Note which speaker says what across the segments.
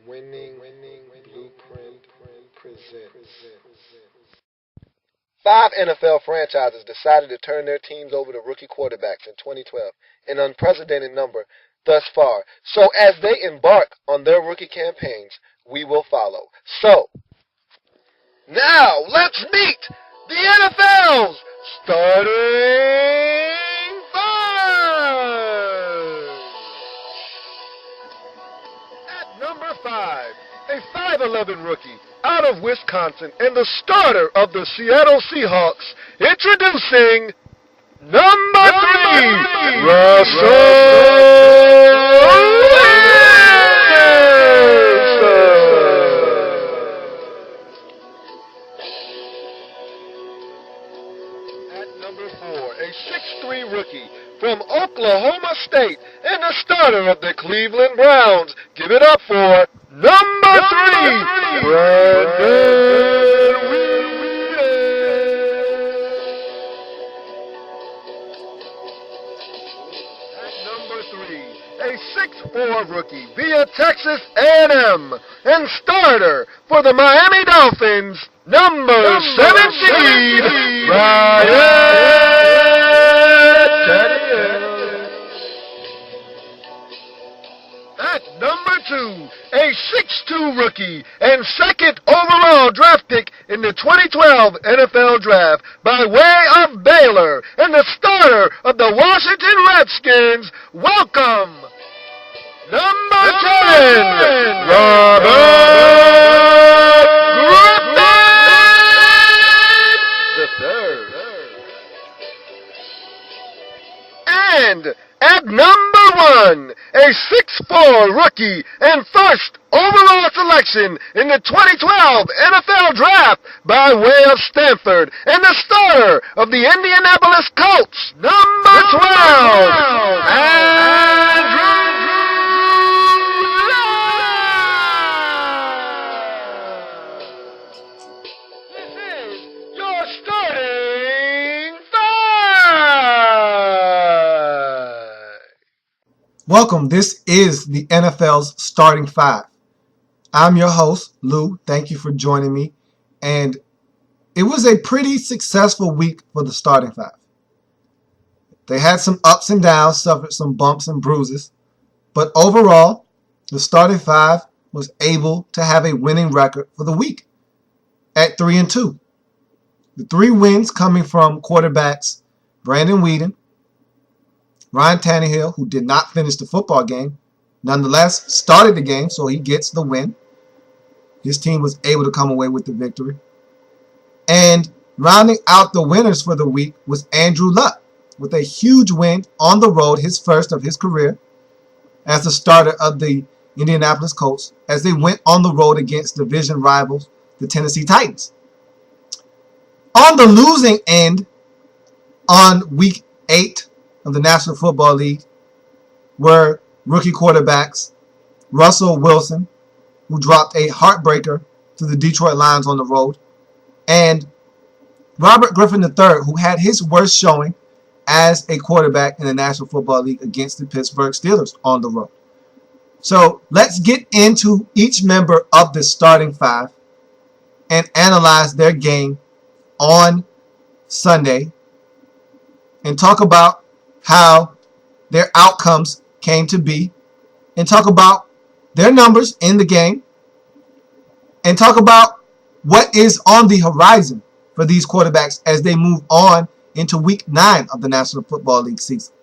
Speaker 1: Winning Blueprint presents. 5 NFL franchises decided to turn their teams over to rookie quarterbacks in 2012, an unprecedented number thus far. So as they embark on their rookie campaigns, we will follow. So, now let's meet the NFL's starting 5. At number 5, a 5'11 rookie out of Wisconsin and the starter of the Seattle Seahawks, introducing number 3, Russell Number 4, a 6'3 rookie from Oklahoma State and the starter of the Cleveland Browns. Give it up for number 3, Brandon Weeden. At number 3, a 6'4 rookie via Texas A&M and starter for the Miami Dolphins, number 17, Tannehill. At number 2, a 6'2 rookie and second overall draft pick in the 2012 NFL Draft by way of Baylor and the starter of the Washington Redskins, welcome, number 10, Robert Griffin III. And at number 1, a 6'4 rookie and first overall selection in the 2012 NFL Draft by way of Stanford and the starter of the Indianapolis Colts, number 12, Andrew. This is your starting 5.
Speaker 2: Welcome. This is the NFL's starting 5. I'm your host, Lou. Thank you for joining me. And it was a pretty successful week for the starting 5. They had some ups and downs, suffered some bumps and bruises. But overall, the starting 5 was able to have a winning record for the week at 3-2. The 3 wins coming from quarterbacks Brandon Weeden, Ryan Tannehill, who did not finish the football game, nonetheless started the game, so he gets the win. His team was able to come away with the victory. And rounding out the winners for the week was Andrew Luck with a huge win on the road, his first of his career, as the starter of the Indianapolis Colts as they went on the road against division rivals, the Tennessee Titans. On the losing end, on week 8 of the National Football League, were rookie quarterbacks Russell Wilson, who dropped a heartbreaker to the Detroit Lions on the road, and Robert Griffin III, who had his worst showing as a quarterback in the National Football League against the Pittsburgh Steelers on the road. So let's get into each member of the starting 5 and analyze their game on Sunday and talk about how their outcomes came to be, and talk about their numbers in the game, and talk about what is on the horizon for these quarterbacks as they move on into week 9 of the National Football League season.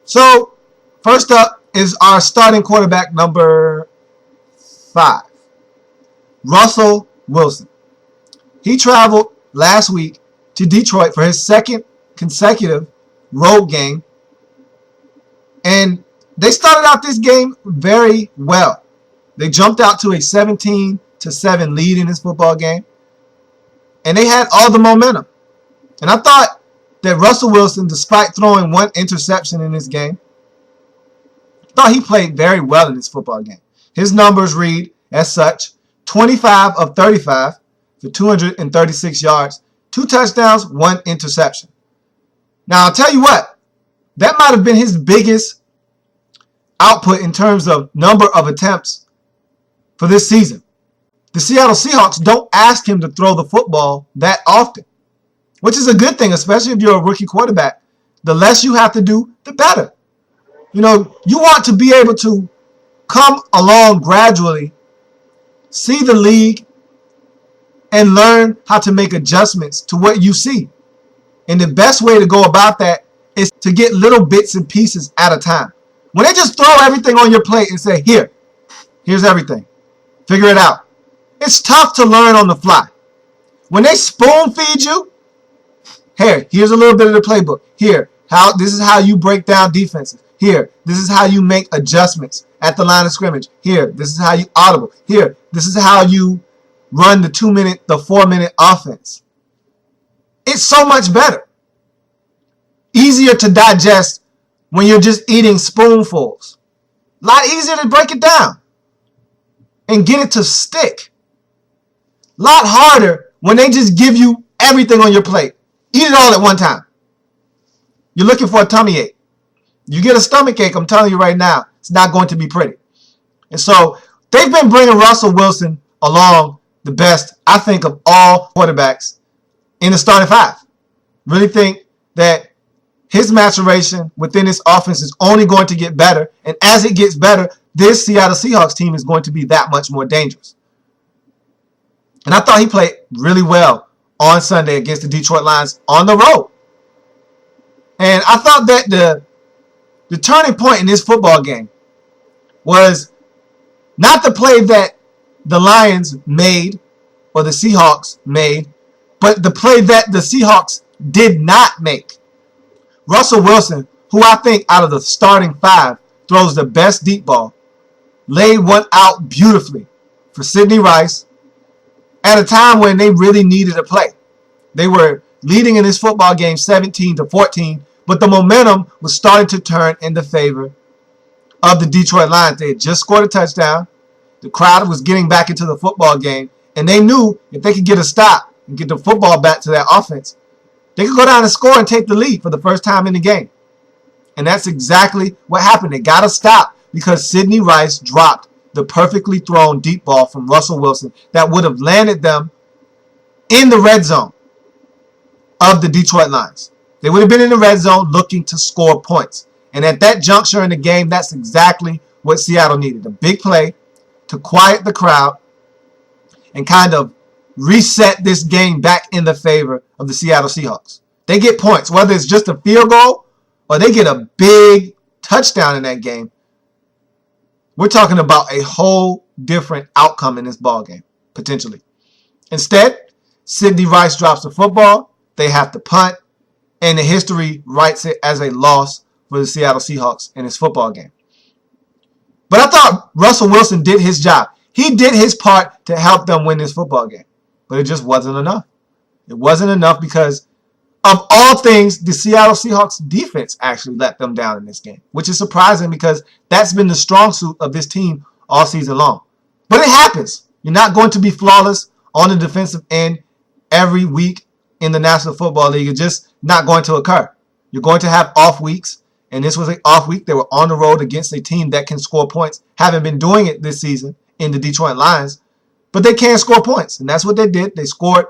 Speaker 2: So, first up is our starting quarterback number 5, Russell Wilson. He traveled last week to Detroit for his second consecutive road game, and they started out this game very well. They jumped out to a 17-7 lead in this football game, and they had all the momentum. And I thought that Russell Wilson, despite throwing 1 interception in this game, thought he played very well in this football game. His numbers read as such: 25 of 35 for 236 yards, 2 touchdowns, 1 interception. Now, I'll tell you what, that might have been his biggest output in terms of number of attempts for this season. The Seattle Seahawks don't ask him to throw the football that often, which is a good thing, especially if you're a rookie quarterback. The less you have to do, the better. You want to be able to come along gradually, see the league, and learn how to make adjustments to what you see. And the best way to go about that is to get little bits and pieces at a time. When they just throw everything on your plate and say, here's everything, figure it out. It's tough to learn on the fly. When they spoon feed you, here's a little bit of the playbook. This is how you break down defenses. This is how you make adjustments at the line of scrimmage. This is how you audible. This is how you run the 4-minute offense. It's so much better. Easier to digest when you're just eating spoonfuls. A lot easier to break it down and get it to stick. A lot harder when they just give you everything on your plate. Eat it all at one time. You're looking for a tummy ache. You get a stomach ache, I'm telling you right now, it's not going to be pretty. And so they've been bringing Russell Wilson along the best, I think, of all quarterbacks in the starting five. Really think that his maturation within this offense is only going to get better. And as it gets better, this Seattle Seahawks team is going to be that much more dangerous. And I thought he played really well on Sunday against the Detroit Lions on the road. And I thought that the turning point in this football game was not the play that the Lions made or the Seahawks made, but the play that the Seahawks did not make. Russell Wilson, who I think out of the starting five throws the best deep ball, laid one out beautifully for Sidney Rice at a time when they really needed a play. They were leading in this football game 17-14, but the momentum was starting to turn in the favor of the Detroit Lions. They had just scored a touchdown. The crowd was getting back into the football game, and they knew if they could get a stop and get the football back to their offense, they could go down and score and take the lead for the first time in the game. And that's exactly what happened. They got to stop because Sidney Rice dropped the perfectly thrown deep ball from Russell Wilson that would have landed them in the red zone of the Detroit Lions. They would have been in the red zone looking to score points. And at that juncture in the game, that's exactly what Seattle needed. A big play to quiet the crowd and kind of reset this game back in the favor of the Seattle Seahawks. They get points, whether it's just a field goal or they get a big touchdown in that game. We're talking about a whole different outcome in this ball game, potentially. Instead, Sidney Rice drops the football. They have to punt, and the history writes it as a loss for the Seattle Seahawks in this football game. But I thought Russell Wilson did his job. He did his part to help them win this football game. But it just wasn't enough. It wasn't enough because, of all things, the Seattle Seahawks defense actually let them down in this game, which is surprising because that's been the strong suit of this team all season long. But it happens. You're not going to be flawless on the defensive end every week in the National Football League. It's just not going to occur. You're going to have off weeks, and this was an off week. They were on the road against a team that can score points. Haven't been doing it this season in the Detroit Lions, but they can score points, and that's what they did. They scored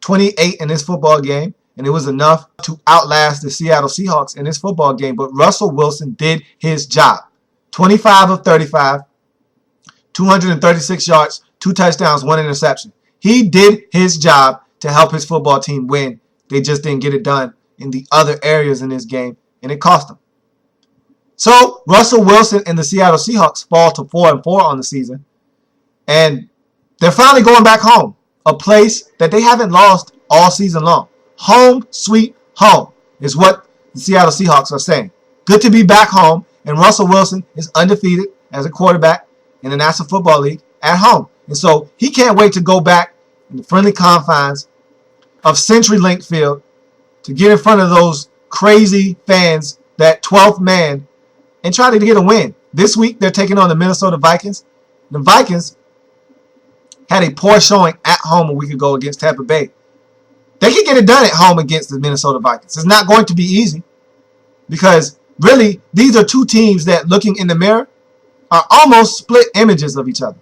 Speaker 2: 28 in this football game, and it was enough to outlast the Seattle Seahawks in this football game. But Russell Wilson did his job. 25 of 35, 236 yards, 2 touchdowns, 1 interception. He did his job to help his football team win. They just didn't get it done in the other areas in this game, and it cost them. So Russell Wilson and the Seattle Seahawks fall to 4-4 on the season, and they're finally going back home, a place that they haven't lost all season long. Home, sweet home is what the Seattle Seahawks are saying. Good to be back home, and Russell Wilson is undefeated as a quarterback in the National Football League at home. And so he can't wait to go back in the friendly confines of CenturyLink Field to get in front of those crazy fans, that 12th man, and try to get a win. This week, they're taking on the Minnesota Vikings. The Vikings had a poor showing at home a week ago against Tampa Bay. They can get it done at home against the Minnesota Vikings. It's not going to be easy because, really, these are two teams that, looking in the mirror, are almost split images of each other.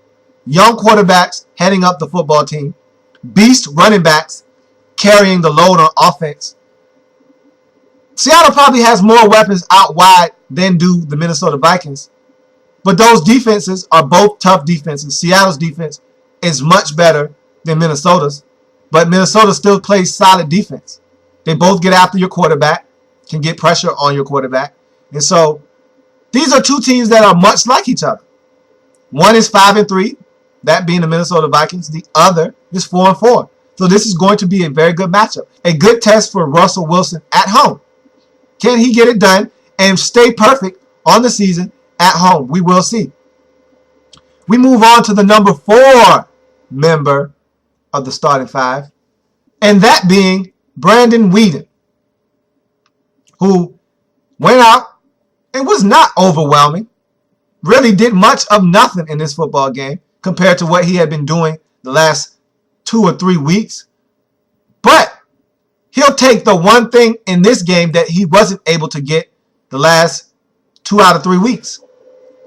Speaker 2: young quarterbacks heading up the football team, beast running backs carrying the load on offense. Seattle probably has more weapons out wide than do the Minnesota Vikings. But those defenses are both tough defenses. Seattle's defense is much better than Minnesota's. But Minnesota still plays solid defense. They both get after your quarterback, can get pressure on your quarterback. And so these are two teams that are much like each other. One is 5-3, that being the Minnesota Vikings. The other is 4-4. So this is going to be a very good matchup. A good test for Russell Wilson at home. Can he get it done and stay perfect on the season at home? We will see. We move on to the number 4 member of the starting 5, and that being Brandon Weeden, who went out and was not overwhelming, really did much of nothing in this football game compared to what he had been doing the last 2 or 3 weeks. But he'll take the one thing in this game that he wasn't able to get the last 2 out of 3 weeks.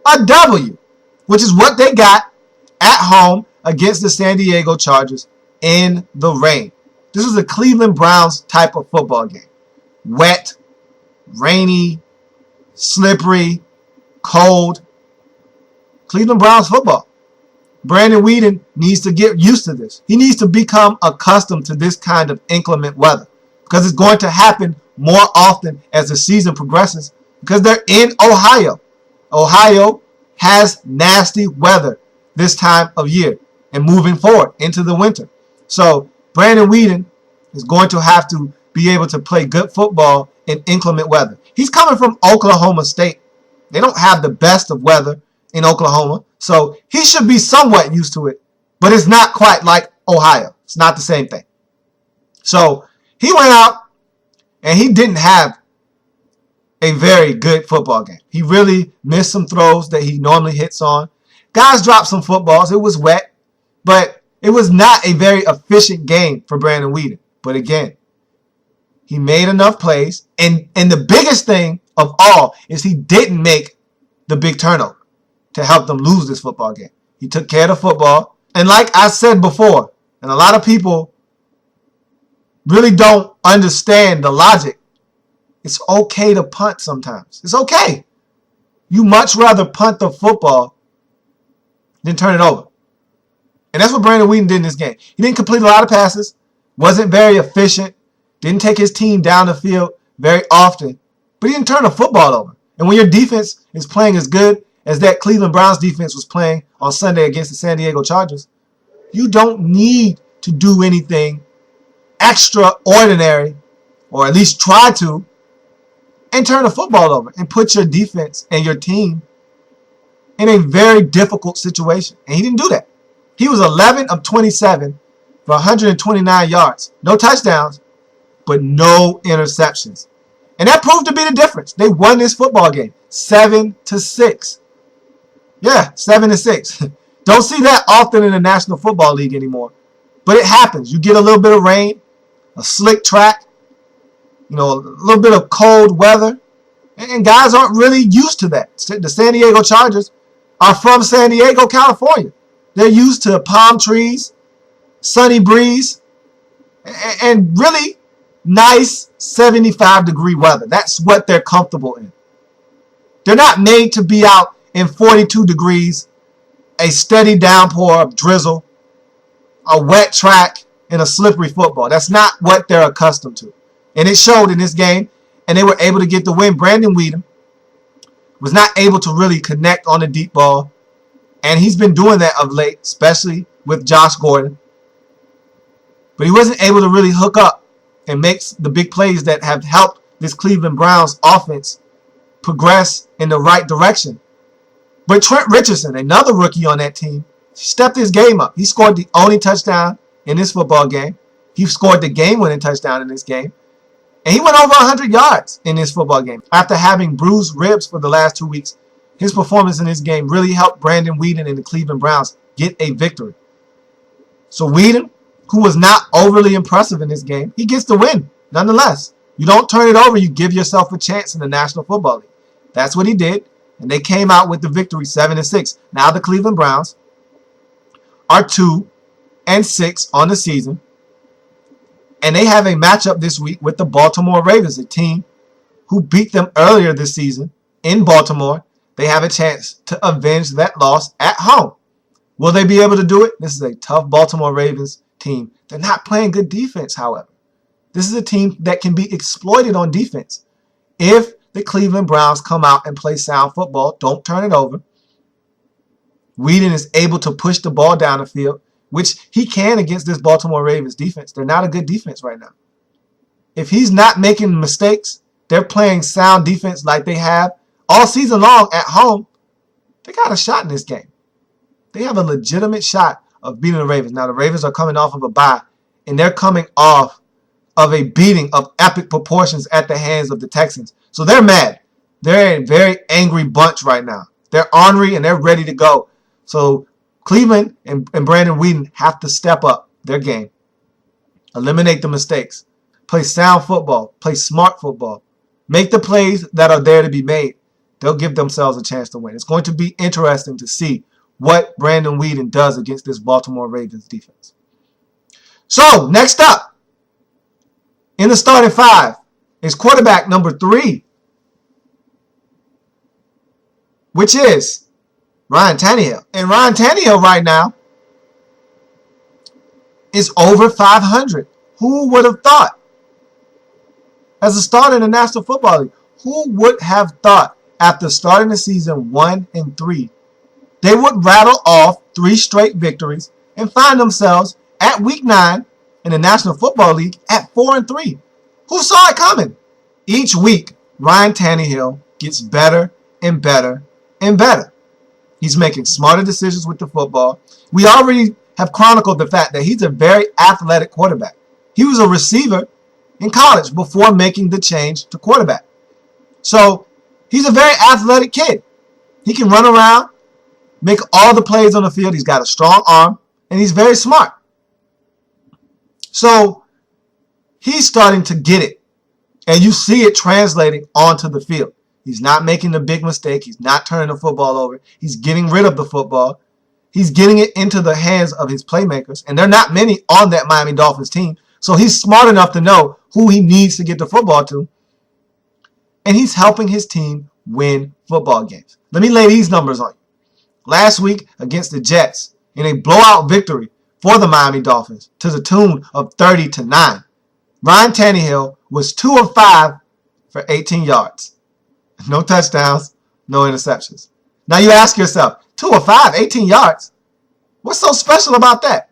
Speaker 2: A W, which is what they got at home against the San Diego Chargers in the rain. This was a Cleveland Browns type of football game. Wet, rainy, slippery, cold. Cleveland Browns football. Brandon Weeden needs to get used to this. He needs to become accustomed to this kind of inclement weather because it's going to happen more often as the season progresses because they're in Ohio. Ohio has nasty weather this time of year and moving forward into the winter. So Brandon Weeden is going to have to be able to play good football in inclement weather. He's coming from Oklahoma State. They don't have the best of weather in Oklahoma, so he should be somewhat used to it, but it's not quite like Ohio. It's not the same thing. So he went out and he didn't have a very good football game. He really missed some throws that he normally hits on. Guys dropped some footballs. It was wet, but it was not a very efficient game for Brandon Weeden. But again, he made enough plays, and the biggest thing of all is he didn't make the big turnover to help them lose this football game. He took care of the football, and like I said before, and a lot of people really don't understand the logic, it's okay to punt sometimes. It's okay. You much rather punt the football than turn it over. And that's what Brandon Weeden did in this game. He didn't complete a lot of passes, wasn't very efficient, didn't take his team down the field very often, but he didn't turn the football over. And when your defense is playing as good as that Cleveland Browns defense was playing on Sunday against the San Diego Chargers, you don't need to do anything extraordinary, or at least try to, and turn the football over and put your defense and your team in a very difficult situation. And he didn't do that. He was 11 of 27 for 129 yards. No touchdowns, but no interceptions. And that proved to be the difference. They won this football game 7-6. Yeah, 7-6. Don't see that often in the National Football League anymore. But it happens. You get a little bit of rain, a slick track, a little bit of cold weather. And guys aren't really used to that. The San Diego Chargers are from San Diego, California. They're used to palm trees, sunny breeze, and really nice 75-degree weather. That's what they're comfortable in. They're not made to be out in 42 degrees, a steady downpour of drizzle, a wet track, and a slippery football. That's not what they're accustomed to. And it showed in this game, and they were able to get the win. Brandon Weeden was not able to really connect on the deep ball, and he's been doing that of late, especially with Josh Gordon. But he wasn't able to really hook up and make the big plays that have helped this Cleveland Browns offense progress in the right direction. But Trent Richardson, another rookie on that team, stepped his game up. He scored the only touchdown in this football game. He scored the game-winning touchdown in this game. And he went over 100 yards in this football game. After having bruised ribs for the last 2 weeks, his performance in this game really helped Brandon Weeden and the Cleveland Browns get a victory. So Weeden, who was not overly impressive in this game, he gets the win nonetheless. You don't turn it over, you give yourself a chance in the National Football League. That's what he did, and they came out with the victory 7-6. Now the Cleveland Browns are 2-6 on the season. And they have a matchup this week with the Baltimore Ravens, a team who beat them earlier this season in Baltimore. They have a chance to avenge that loss at home. Will they be able to do it? This is a tough Baltimore Ravens team. They're not playing good defense, however. This is a team that can be exploited on defense. If the Cleveland Browns come out and play sound football, don't turn it over. Weeden is able to push the ball down the field, which he can against this Baltimore Ravens defense. They're not a good defense right now. If he's not making mistakes, they're playing sound defense like they have all season long at home, they got a shot in this game. They have a legitimate shot of beating the Ravens. Now, the Ravens are coming off of a bye, and they're coming off of a beating of epic proportions at the hands of the Texans. So they're mad. They're a very angry bunch right now. They're ornery, and they're ready to go. So Cleveland and Brandon Weeden have to step up their game. Eliminate the mistakes. Play sound football. Play smart football. Make the plays that are there to be made. They'll give themselves a chance to win. It's going to be interesting to see what Brandon Weeden does against this Baltimore Ravens defense. So, next up, in the starting five, is quarterback number 3, which is Ryan Tannehill. And Ryan Tannehill right now is over 500. Who would have thought? As a starter in the National Football League, who would have thought after starting the season 1-3, they would rattle off 3 straight victories and find themselves at Week 9 in the National Football League at 4-3? Who saw it coming? Each week, Ryan Tannehill gets better and better and better. He's making smarter decisions with the football. We already have chronicled the fact that he's a very athletic quarterback. He was a receiver in college before making the change to quarterback. So he's a very athletic kid. He can run around, make all the plays on the field. He's got a strong arm, and he's very smart. So he's starting to get it, and you see it translating onto the field. He's not making the big mistake. He's not turning the football over. He's getting rid of the football. He's getting it into the hands of his playmakers, and there are not many on that Miami Dolphins team. So he's smart enough to know who he needs to get the football to, and he's helping his team win football games. Let me lay these numbers on you. Last week against the Jets, in a blowout victory for the Miami Dolphins to the tune of 30-9, Ryan Tannehill was 2 of 5 for 18 yards. No touchdowns, no interceptions. Now you ask yourself, 2 of 5, 18 yards? What's so special about that?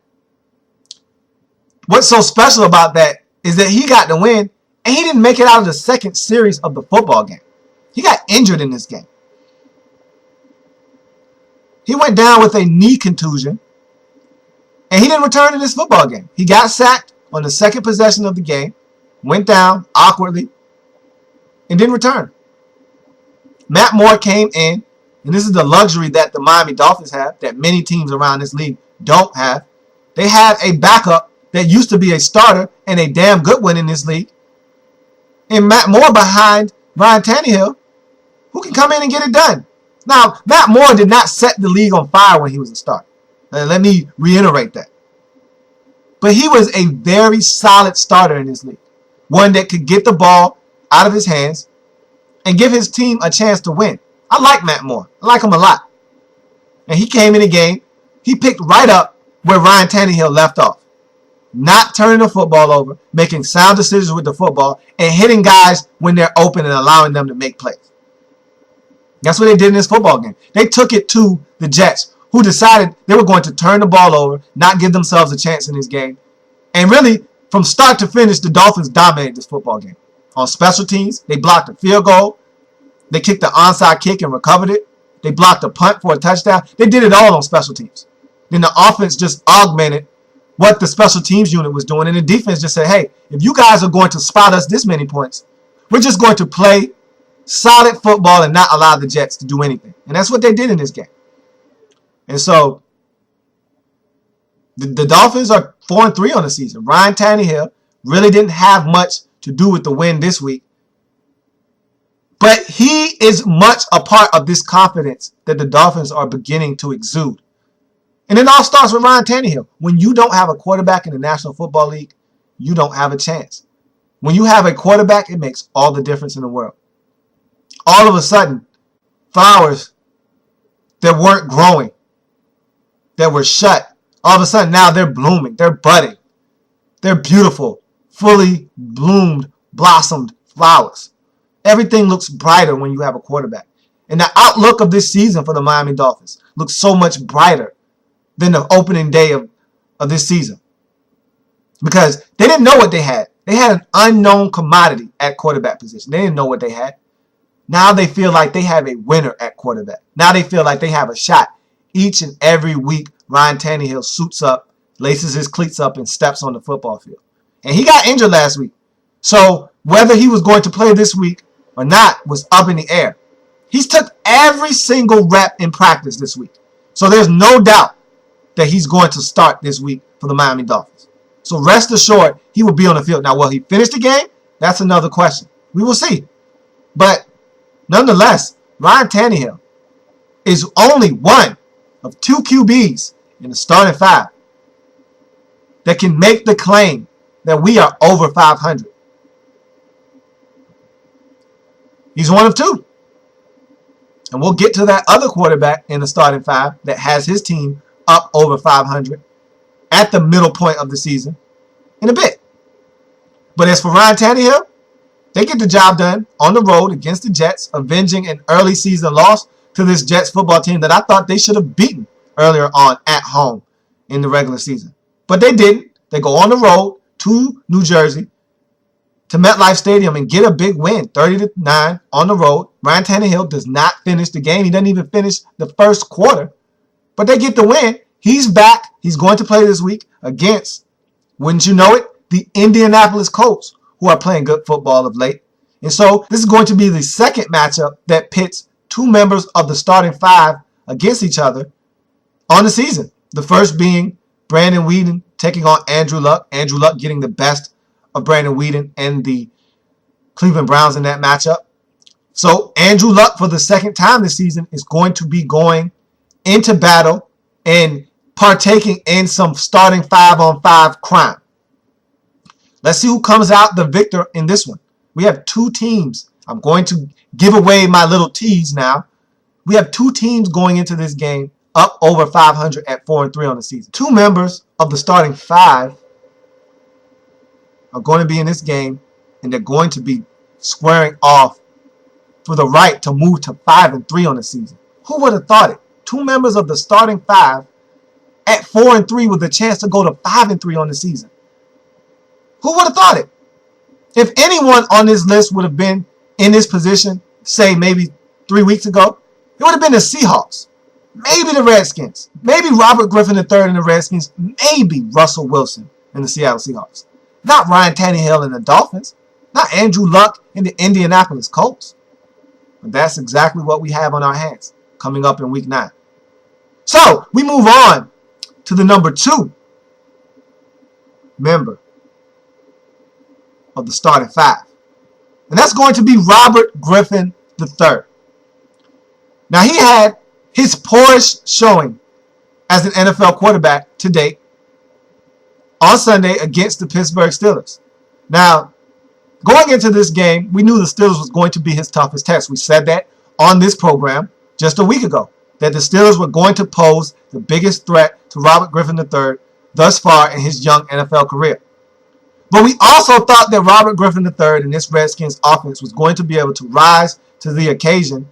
Speaker 2: What's so special about that is that he got the win, and he didn't make it out of the second series of the football game. He got injured in this game. He went down with a knee contusion, and he didn't return to this football game. He got sacked on the second possession of the game, went down awkwardly, and didn't return. Matt Moore came in, and this is the luxury that the Miami Dolphins have, that many teams around this league don't have. They have a backup that used to be a starter and a damn good one in this league. And Matt Moore behind Ryan Tannehill, who can come in and get it done. Now, Matt Moore did not set the league on fire when he was a starter. Let me reiterate that. But he was a very solid starter in this league. One that could get the ball out of his hands and give his team a chance to win. I like Matt Moore. I like him a lot. And he came in the game. He picked right up where Ryan Tannehill left off. Not turning the football over, making sound decisions with the football, and hitting guys when they're open and allowing them to make plays. That's what they did in this football game. They took it to the Jets, who decided they were going to turn the ball over, not give themselves a chance in this game. And really, from start to finish, the Dolphins dominated this football game. On special teams, they blocked a field goal. They kicked the onside kick and recovered it. They blocked a punt for a touchdown. They did it all on special teams. Then the offense just augmented what the special teams unit was doing. And the defense just said, hey, if you guys are going to spot us this many points, we're just going to play solid football and not allow the Jets to do anything. And that's what they did in this game. And so the Dolphins are 4-3 on the season. Ryan Tannehill really didn't have much to do with the win this week. But he is much a part of this confidence that the Dolphins are beginning to exude. And it all starts with Ryan Tannehill. When you don't have a quarterback in the National Football League, you don't have a chance. When you have a quarterback, it makes all the difference in the world. All of a sudden, flowers that weren't growing, that were shut, all of a sudden now they're blooming, they're budding. They're beautiful, fully bloomed, blossomed flowers. Everything looks brighter when you have a quarterback. And the outlook of this season for the Miami Dolphins looks so much brighter than the opening day of this season. Because they didn't know what they had. They had an unknown commodity at quarterback position. They didn't know what they had. Now they feel like they have a winner at quarterback. Now they feel like they have a shot. Each and every week, Ryan Tannehill suits up, laces his cleats up, and steps on the football field. And he got injured last week. So whether he was going to play this week or not was up in the air. He's took every single rep in practice this week. So there's no doubt that he's going to start this week for the Miami Dolphins. So rest assured, he will be on the field. Now, will he finish the game? That's another question. We will see. But nonetheless, Ryan Tannehill is only one of two QBs in the starting five that can make the claim that we are over 500. He's one of two. And we'll get to that other quarterback in the starting five that has his team up over 500 at the middle point of the season in a bit. But as for Ryan Tannehill, they get the job done on the road against the Jets, avenging an early season loss to this Jets football team that I thought they should have beaten earlier on at home in the regular season. But they didn't. They go on the road to New Jersey, to MetLife Stadium, and get a big win, 30-9 on the road. Ryan Tannehill does not finish the game. He doesn't even finish the first quarter. But they get the win. He's back. He's going to play this week against, wouldn't you know it, the Indianapolis Colts, who are playing good football of late. And so this is going to be the second matchup that pits two members of the starting five against each other on the season. The first being Brandon Weeden taking on Andrew Luck. Andrew Luck getting the best of Brandon Weeden and the Cleveland Browns in that matchup. So Andrew Luck, for the second time this season, is going to be going into battle and partaking in some starting 5-on-5 crime. Let's see who comes out the victor in this one. We have two teams. I'm going to give away my little tease now. We have two teams going into this game up over 500 at 4-3 on the season. Two members of the starting five are going to be in this game, and they're going to be squaring off for the right to move to 5-3 on the season. Who would have thought it? Two members of the starting five at 4-3 with a chance to go to 5-3 on the season. Who would have thought it? If anyone on this list would have been in this position, say maybe 3 weeks ago, it would have been the Seahawks. Maybe the Redskins. Maybe Robert Griffin III and the Redskins. Maybe Russell Wilson and the Seattle Seahawks. Not Ryan Tannehill and the Dolphins. Not Andrew Luck and the Indianapolis Colts. But that's exactly what we have on our hands coming up in Week 9. So, we move on to the number 2 member of the starting five. And that's going to be Robert Griffin III. Now, he had his poorest showing as an NFL quarterback to date on Sunday against the Pittsburgh Steelers. Now, going into this game, we knew the Steelers was going to be his toughest test. We said that on this program just a week ago, that the Steelers were going to pose the biggest threat to Robert Griffin III thus far in his young NFL career. But we also thought that Robert Griffin III and this Redskins offense was going to be able to rise to the occasion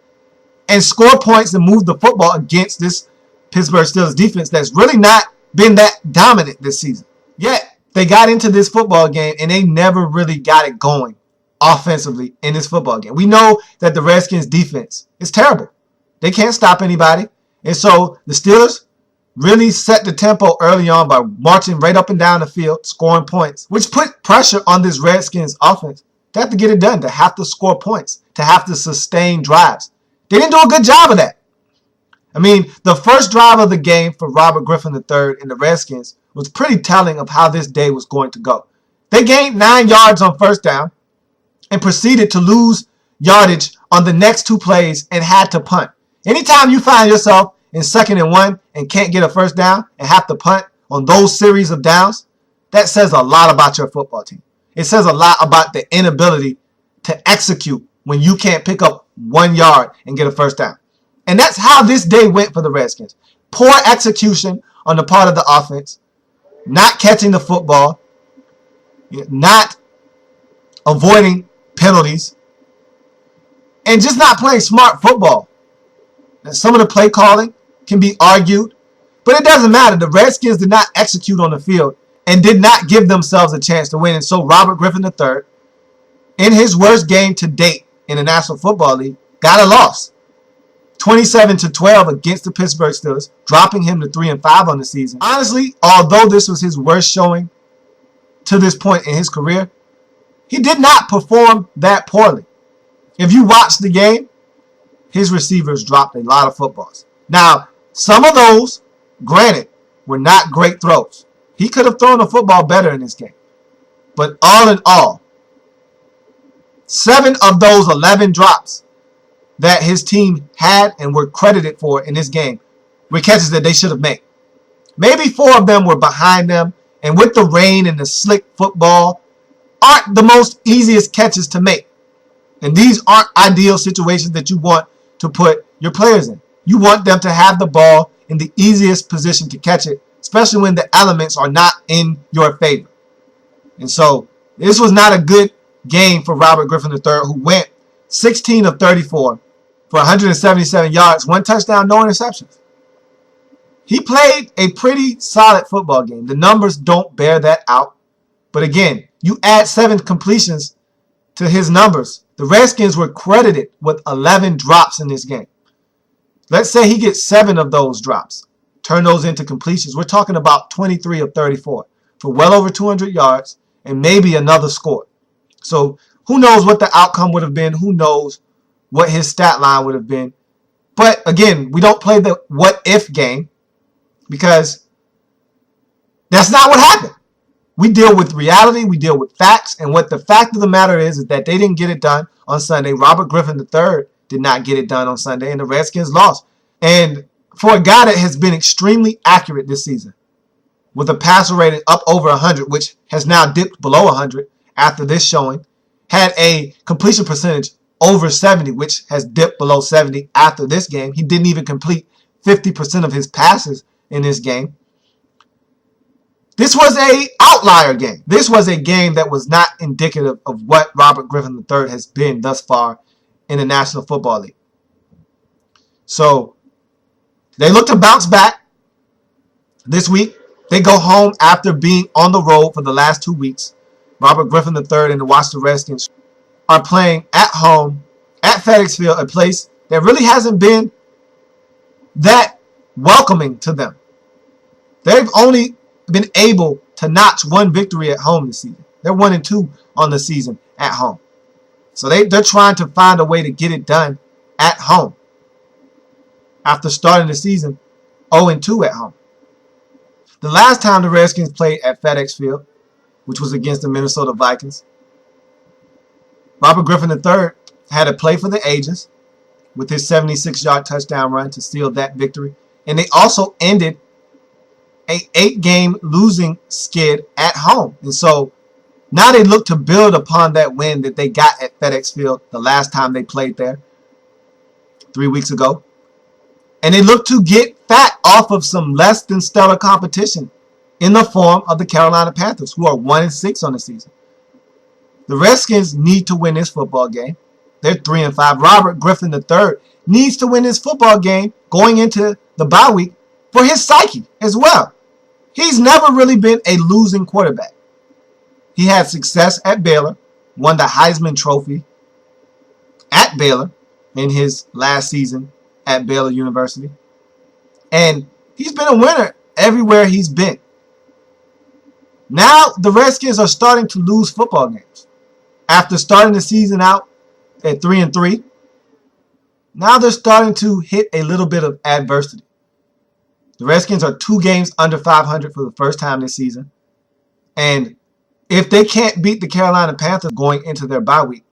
Speaker 2: and score points and move the football against this Pittsburgh Steelers defense that's really not been that dominant this season. Yet, they got into this football game and they never really got it going offensively in this football game. We know that the Redskins defense is terrible. They can't stop anybody. And so the Steelers really set the tempo early on by marching right up and down the field, scoring points, which put pressure on this Redskins offense to have to get it done, to have to score points, to have to sustain drives. They didn't do a good job of that. I mean, the first drive of the game for Robert Griffin III and the Redskins was pretty telling of how this day was going to go. They gained 9 yards on first down and proceeded to lose yardage on the next 2 plays and had to punt. Anytime you find yourself in 2nd and 1 and can't get a first down and have to punt on those series of downs, that says a lot about your football team. It says a lot about the inability to execute when you can't pick up 1 yard and get a first down. And that's how this day went for the Redskins. Poor execution on the part of the offense, not catching the football, not avoiding penalties, and just not playing smart football. Now, some of the play calling can be argued, but it doesn't matter. The Redskins did not execute on the field and did not give themselves a chance to win. And so Robert Griffin III, in his worst game to date in the National Football League, got a loss. 27-12 against the Pittsburgh Steelers, dropping him to 3-5 on the season. Honestly, although this was his worst showing to this point in his career, he did not perform that poorly. If you watch the game, his receivers dropped a lot of footballs. Now, some of those, granted, were not great throws. He could have thrown the football better in this game. But all in all, 7 of those 11 drops that his team had and were credited for in this game were catches that they should have made. Maybe 4 of them were behind them, and with the rain and the slick football, aren't the most easiest catches to make. And these aren't ideal situations that you want to put your players in. You want them to have the ball in the easiest position to catch it, especially when the elements are not in your favor. And so this was not a good game for Robert Griffin III, who went 16 of 34 for 177 yards, 1 touchdown, no interceptions. He played a pretty solid football game. The numbers don't bear that out. But again, you add 7 completions to his numbers. The Redskins were credited with 11 drops in this game. Let's say he gets 7 of those drops. Turn those into completions. We're talking about 23 of 34 for well over 200 yards and maybe another score. So who knows what the outcome would have been? Who knows what his stat line would have been? But again, we don't play the what if game because that's not what happened. We deal with reality. We deal with facts. And what the fact of the matter is that they didn't get it done on Sunday. Robert Griffin III did not get it done on Sunday, and the Redskins lost. And for a guy that has been extremely accurate this season, with a passer rating up over 100, which has now dipped below 100 after this showing, had a completion percentage over 70, which has dipped below 70 after this game. He didn't even complete 50% of his passes in this game. This was an outlier game. This was a game that was not indicative of what Robert Griffin III has been thus far in the National Football League. So they look to bounce back this week. They go home after being on the road for the last 2 weeks. Robert Griffin III and the Washington Redskins are playing at home at FedEx Field, a place that really hasn't been that welcoming to them. They've only been able to notch 1 victory at home this season. They're 1-2 on the season at home. So they're trying to find a way to get it done at home after starting the season 0-2 at home. The last time the Redskins played at FedEx Field, which was against the Minnesota Vikings, Robert Griffin III had a play for the ages with his 76-yard touchdown run to seal that victory. And they also ended an 8-game losing skid at home. And so now they look to build upon that win that they got at FedEx Field the last time they played there 3 weeks ago. And they look to get fat off of some less than stellar competition in the form of the Carolina Panthers, who are 1-6 on the season. The Redskins need to win this football game. They're 3-5. Robert Griffin III needs to win this football game going into the bye week for his psyche as well. He's never really been a losing quarterback. He had success at Baylor, won the Heisman Trophy at Baylor in his last season at Baylor University. And he's been a winner everywhere he's been. Now the Redskins are starting to lose football games. After starting the season out at 3-3, now they're starting to hit a little bit of adversity. The Redskins are 2 games under 500 for the first time this season. And if they can't beat the Carolina Panthers going into their bye week,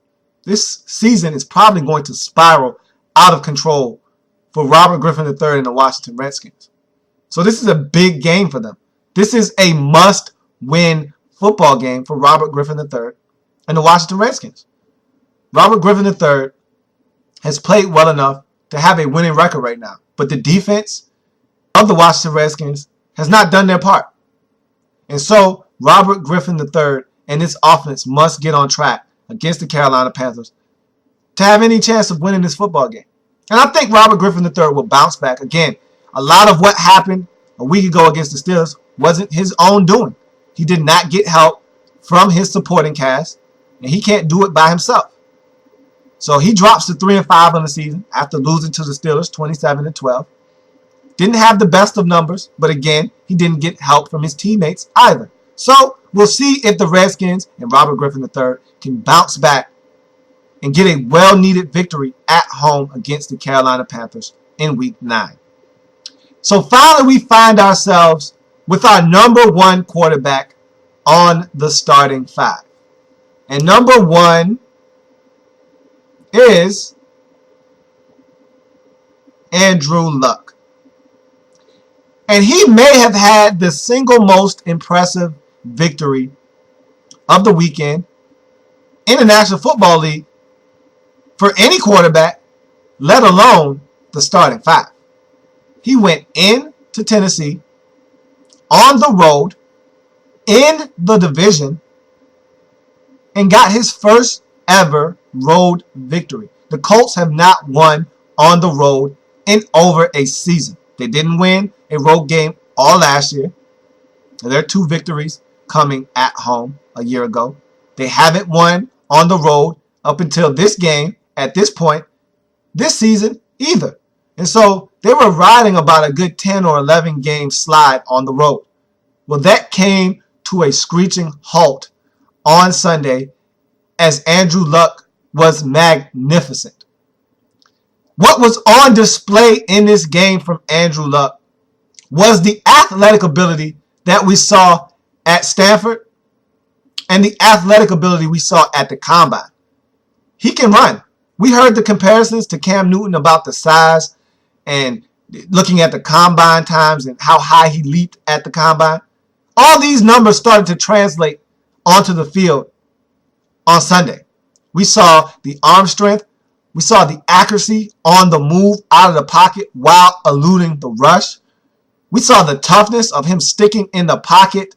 Speaker 2: this season is probably going to spiral out of control for Robert Griffin III and the Washington Redskins. So this is a big game for them. This is a must-win football game for Robert Griffin III and the Washington Redskins. Robert Griffin III has played well enough to have a winning record right now, but the defense of the Washington Redskins has not done their part. And so Robert Griffin III and this offense must get on track against the Carolina Panthers to have any chance of winning this football game. And I think Robert Griffin III will bounce back. Again, a lot of what happened a week ago against the Steelers wasn't his own doing. He did not get help from his supporting cast, and he can't do it by himself. So he drops to 3-5 on the season after losing to the Steelers 27-12. Didn't have the best of numbers, but again, he didn't get help from his teammates either. So we'll see if the Redskins and Robert Griffin III can bounce back and get a well-needed victory at home against the Carolina Panthers in Week 9. So finally, we find ourselves with our number one quarterback on the starting five. And number one is Andrew Luck. And he may have had the single most impressive victory of the weekend in the National Football League for any quarterback, let alone the starting five. He went into Tennessee on the road in the division and got his first ever road victory. The Colts have not won on the road in over a season. They didn't win a road game all last year. There are 2 victories coming at home a year ago. They haven't won on the road up until this game, at this point, this season either. And so they were riding about a good 10 or 11 game slide on the road. Well, that came to a screeching halt on Sunday as Andrew Luck was magnificent. What was on display in this game from Andrew Luck was the athletic ability that we saw at Stanford and the athletic ability we saw at the Combine. He can run. We heard the comparisons to Cam Newton about the size and looking at the Combine times and how high he leaped at the Combine. All these numbers started to translate onto the field on Sunday. We saw the arm strength. We saw the accuracy on the move out of the pocket while eluding the rush. We saw the toughness of him sticking in the pocket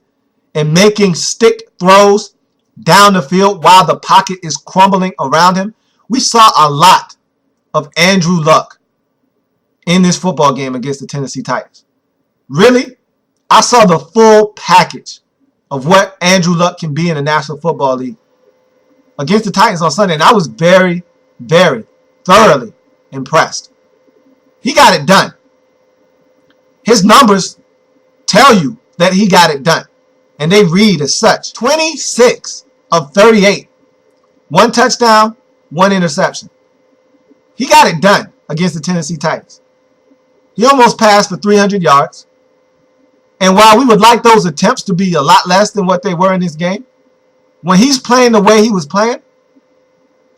Speaker 2: and making stick throws down the field while the pocket is crumbling around him. We saw a lot of Andrew Luck in this football game against the Tennessee Titans. Really, I saw the full package of what Andrew Luck can be in the National Football League against the Titans on Sunday, and I was very, very thoroughly impressed. He got it done. His numbers tell you that he got it done, and they read as such. 26 of 38. 1 touchdown, 1 interception. He got it done against the Tennessee Titans. He almost passed for 300 yards. And while we would like those attempts to be a lot less than what they were in this game, when he's playing the way he was playing,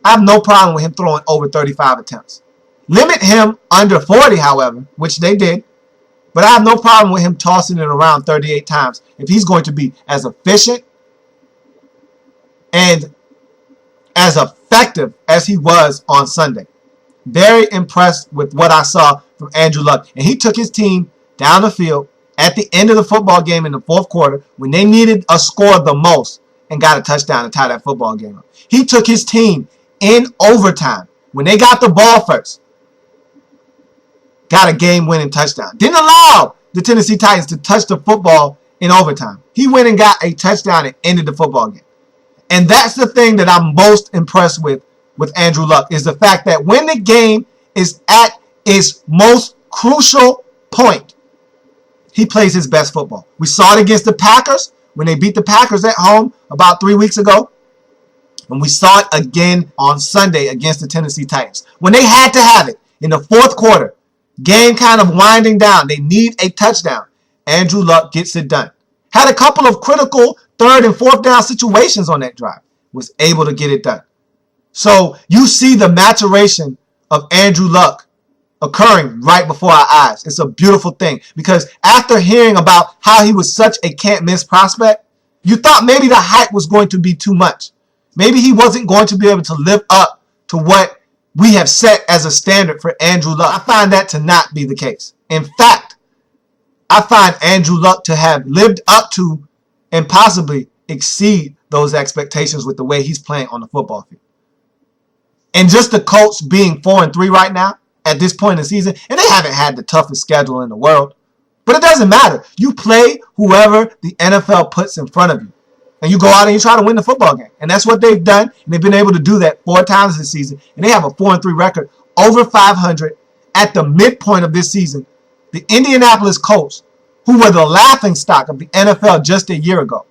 Speaker 2: I have no problem with him throwing over 35 attempts. Limit him under 40, however, which they did. But I have no problem with him tossing it around 38 times if he's going to be as efficient and as effective as he was on Sunday. Very impressed with what I saw from Andrew Luck. And he took his team down the field at the end of the football game in the fourth quarter when they needed a score the most and got a touchdown to tie that football game up. He took his team in overtime when they got the ball first. Got a game-winning touchdown. Didn't allow the Tennessee Titans to touch the football in overtime. He went and got a touchdown and ended the football game. And that's the thing that I'm most impressed with Andrew Luck, is the fact that when the game is at its most crucial point, he plays his best football. We saw it against the Packers when they beat the Packers at home about 3 weeks ago. And we saw it again on Sunday against the Tennessee Titans. When they had to have it in the fourth quarter, game kind of winding down, they need a touchdown. Andrew Luck gets it done. Had a couple of critical third and fourth down situations on that drive. Was able to get it done. So you see the maturation of Andrew Luck occurring right before our eyes. It's a beautiful thing because after hearing about how he was such a can't miss prospect, you thought maybe the hype was going to be too much. Maybe he wasn't going to be able to live up to what we have set as a standard for Andrew Luck. I find that to not be the case. In fact, I find Andrew Luck to have lived up to and possibly exceed those expectations with the way he's playing on the football field. And just the Colts being 4-3 right now at this point in the season, and they haven't had the toughest schedule in the world, but it doesn't matter. You play whoever the NFL puts in front of you, and you go out and you try to win the football game. And that's what they've done, and they've been able to do that 4 times this season. And they have a 4-3 record, over 500 at the midpoint of this season. The Indianapolis Colts, who were the laughingstock of the NFL just a year ago,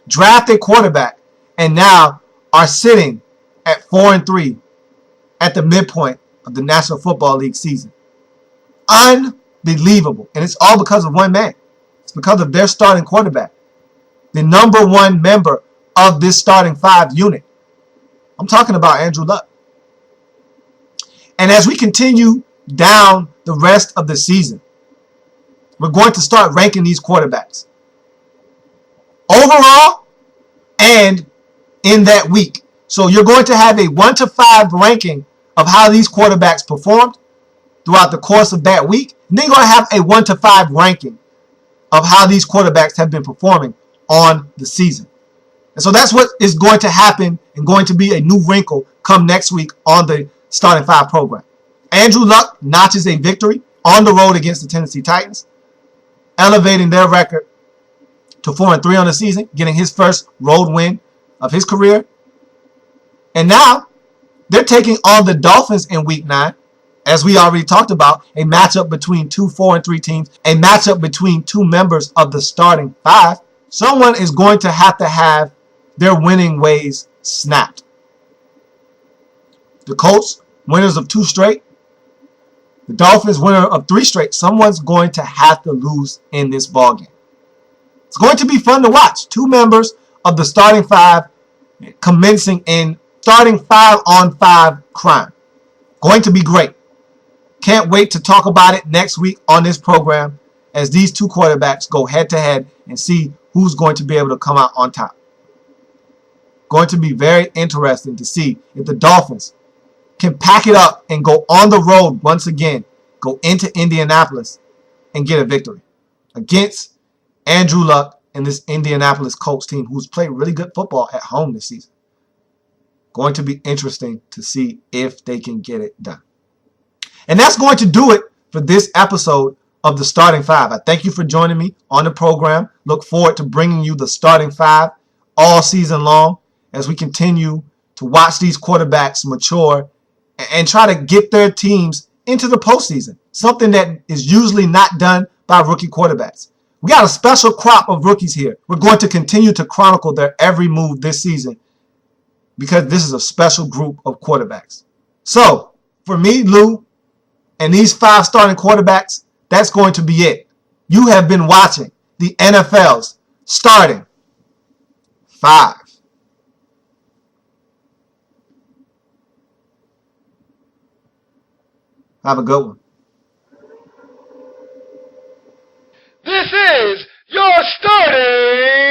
Speaker 2: drafted quarterback and now are sitting at 4-3 at the midpoint of the National Football League season. Unbelievable. And it's all because of one man. It's because of their starting quarterback, the number one member of this starting 5 unit. I'm talking about Andrew Luck. And as we continue down the rest of the season, we're going to start ranking these quarterbacks overall and in that week. So you're going to have a 1 to 5 ranking of how these quarterbacks performed throughout the course of that week. And then you're going to have a 1 to 5 ranking of how these quarterbacks have been performing on the season. And so that's what is going to happen and going to be a new wrinkle come next week on the starting 5 program. Andrew Luck notches a victory on the road against the Tennessee Titans, elevating their record to 4-3 on the season, getting his first road win of his career. And now they're taking on the Dolphins in Week 9, as we already talked about, a matchup between 2 4-3 teams, a matchup between 2 members of the starting 5. Someone is going to have their winning ways snapped. The Colts, winners of 2 straight. The Dolphins, winner of 3 straight. Someone's going to have to lose in this ballgame. It's going to be fun to watch. 2 members of the starting 5 commencing in starting 5-on-5 crime. Going to be great. Can't wait to talk about it next week on this program as these 2 quarterbacks go head-to-head and see who's going to be able to come out on top. Going to be very interesting to see if the Dolphins can pack it up and go on the road once again, go into Indianapolis and get a victory against Andrew Luck and this Indianapolis Colts team who's played really good football at home this season. Going to be interesting to see if they can get it done. And that's going to do it for this episode of the Starting 5. I thank you for joining me on the program. Look forward to bringing you the Starting 5 all season long as we continue to watch these quarterbacks mature and try to get their teams into the postseason, something that is usually not done by rookie quarterbacks. We got a special crop of rookies here. We're going to continue to chronicle their every move this season because this is a special group of quarterbacks. So, for me, Lou, and these 5 starting quarterbacks, that's going to be it. You have been watching the NFL's Starting 5. Have a good one.
Speaker 1: This is your Starting